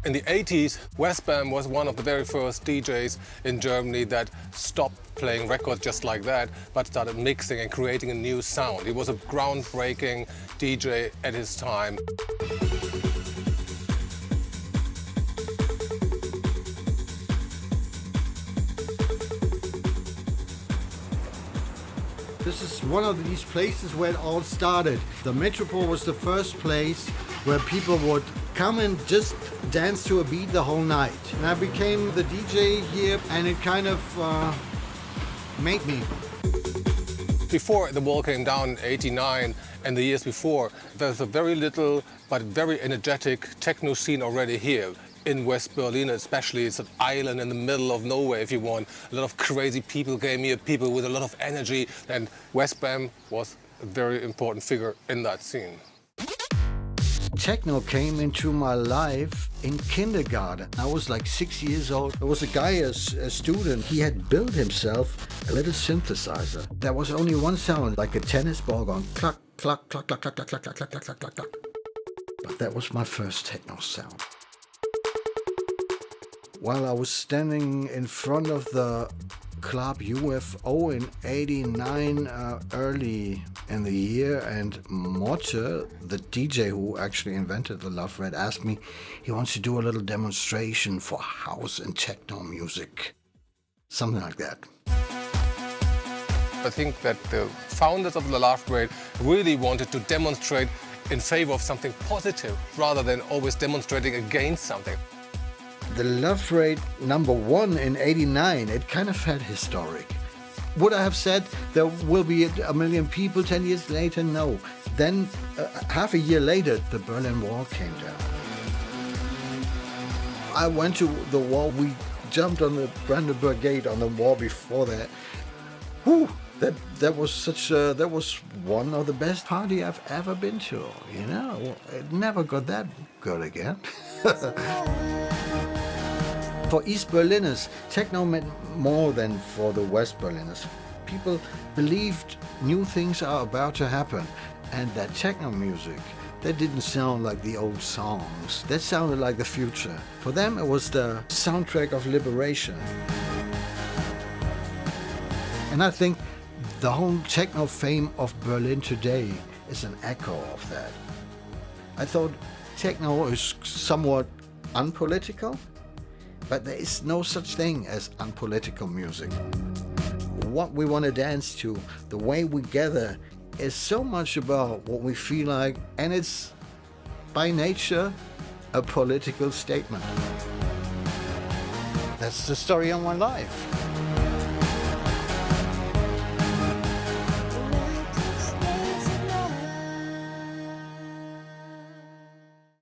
In the 80s, Westbam was one of the very first DJs in Germany that stopped playing records just like that, but started mixing and creating a new sound. He was a groundbreaking DJ at his time. This is one of these places where it all started. The Metropole was the first place where people would come and just dance to a beat the whole night. And I became the DJ here, and it kind of made me. Before the wall came down in '89 and the years before, there's a very little but very energetic techno scene already here. In West Berlin especially, it's an island in the middle of nowhere if you want. A lot of crazy people came here, people with a lot of energy, and Westbam was a very important figure in that scene. Techno came into my life in kindergarten. I was like 6 years old. There was a guy, a student, he had built himself a little synthesizer. There was only one sound, like a tennis ball going cluck, cluck, cluck, cluck, cluck, cluck, cluck, cluck, cluck, cluck, cluck, cluck. But that was my first techno sound. While I was standing in front of the club UFO in '89, early in the year, and Motte, the DJ who actually invented the Love Red, asked me, he wants to do a little demonstration for house and techno music. Something like that. I think that the founders of the Love Red really wanted to demonstrate in favor of something positive, rather than always demonstrating against something. The Love Rate #1 in '89, it kind of felt historic. Would I have said there will be a million people 10 years later? No. Then, half a year later, the Berlin Wall came down. I went to the wall. We jumped on the Brandenburg Gate on the wall before that. Whew, that was one of the best party I've ever been to. You know, it never got that good again. For East Berliners, techno meant more than for the West Berliners. People believed new things are about to happen, and that techno music, that didn't sound like the old songs. That sounded like the future. For them, it was the soundtrack of liberation. And I think the whole techno fame of Berlin today is an echo of that. I thought techno is somewhat unpolitical, but there is no such thing as unpolitical music. What we want to dance to, the way we gather, is so much about what we feel like, and it's by nature a political statement. That's the story of my life.